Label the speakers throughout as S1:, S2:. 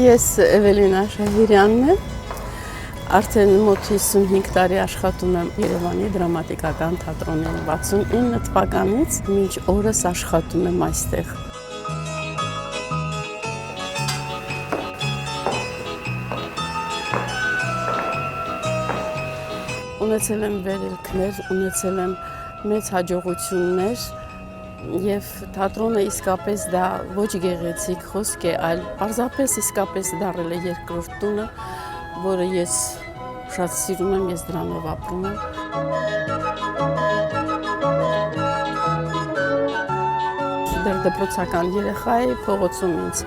S1: Ես Էվելինա Շահիրյանն եմ, արդեն մոտ 55 տարի աշխատում եմ Երևանի դրամատիկական թատրոնին, 69 թվականից մինչ օրս աշխատում եմ այստեղ։ Ունեցել եմ վերելքներ, ունեցել եմ մեծ հաջողություններ և թատրոնը իսկապես դա ոչ գեղեցիկ խոսք է, այլ պարզապես իսկապես դառել է երկրորդ տունը, որը ես շատ սիրում եմ, ես դրանով ապրում եմ։ Դեռ դպրոցական երեխա էի, փողոցում ինձ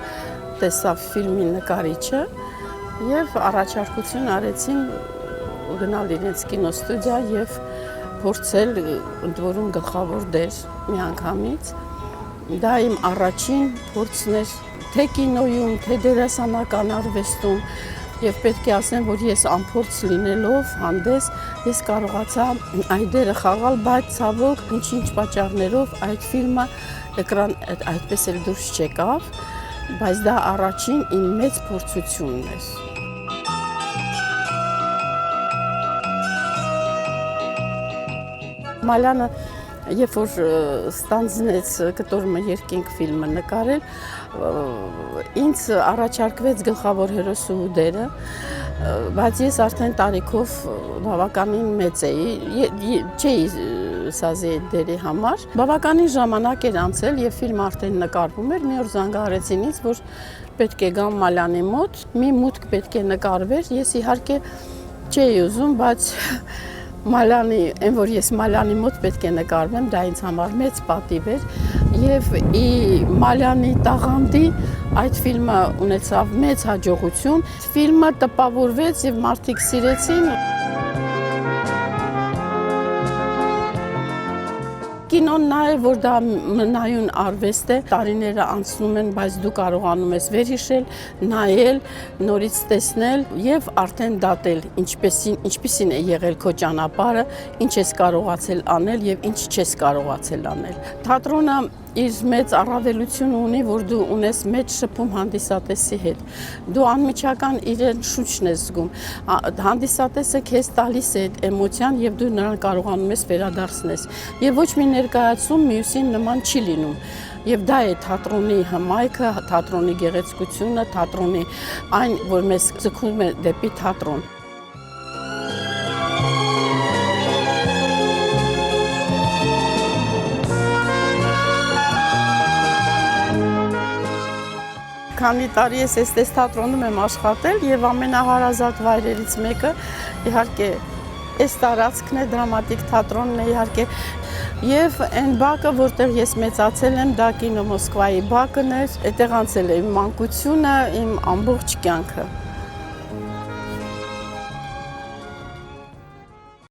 S1: տեսավ ֆիլմի նկարիչը և առաջարկություն արեցին գնալ իրենց կինոստուդիա և փորձել ընդ որում գլխավոր դեր միանգամից։ Դա իմ առաջին փորձն էր թե կինոյում, թե դերասանական արվեստում և պետք է ասեմ, որ ես անփորձ լինելով հանդես ես կարողացա այդ դերը խաղալ, բայց ցավոք ինչ-ինչ պատճառներով այդ ֆիլմը էկրան այդպես էլ դուրս չեկավ, բայց դա առաջին իմ մեծ փորձությունն էր։ Մալյանը, երբ որ ստանձնեց «Կտոր երկինք» ֆիլմը նկարել, ինձ առաջարկվեց գլխավոր հերոսու դերը, բայց ես արդեն տարիքով բավականին մեծ էի, չէի սազի այդ դերի համար։ Բավականին ժամանակ էր անցել և ֆիլմը արդեն նկարվում էր, մի օր զանգահարեցին ինձ, որ պետք է գամ Մալյանի մոտ, մի մուտք պետք է նկարվեր, ես իհարկե չէի ուզում, բայց Մալյանի, այն որ ես Մալյանի մոտ պետք է նկարվեմ, դա ինձ համար մեծ պատիվ էր և Մալյանի տաղանդի այդ ֆիլմը ունեցավ մեծ հաջողություն, ֆիլմը տպավորվեց և մարդիկ սիրեցին։ Կինոն նա է, որ դա մնայուն արվեստ է, տարիները անցնում են, բայց դու կարողանում ես վերհիշել, նայել, նորից տեսնել և արդեն դատել, ինչպիսին է եղել քո ճանապարհը, ինչ ես կարողացել անել և ինչ չես կարողացել անել։ Թատրոնը իր մեծ առավելությունը ունի, որ դու ունես մեծ շփում հանդիսատեսի հետ։ Դու անմիջական իրեն շունչն ես զգում։ Հանդիսատեսը քեզ տալիս է այդ էմոցիան և դու նրան կարողանում ես վերադարձնես։ Եվ ոչ մի ներկայացում մյուսին նման չի լինում։ Եվ դա է թատրոնի հմայքը, թատրոնի գեղեցկությունը, թատրոնի այն, որ մեզ ձգում է դեպի թատրոն։ Քանի տարի ես էստես թատրոնում եմ աշխատել և ամենահարազատ վայրերից մեկը իհարկե այս տարածքն է, դրամատիկ թատրոնն է իհարկե և այն բակը, որտեղ ես մեծացել եմ, դա կինո Մոսկվայի բակն էր, այդտեղ անցել է իմ մանկությունը, իմ ամբողջ կյանքը։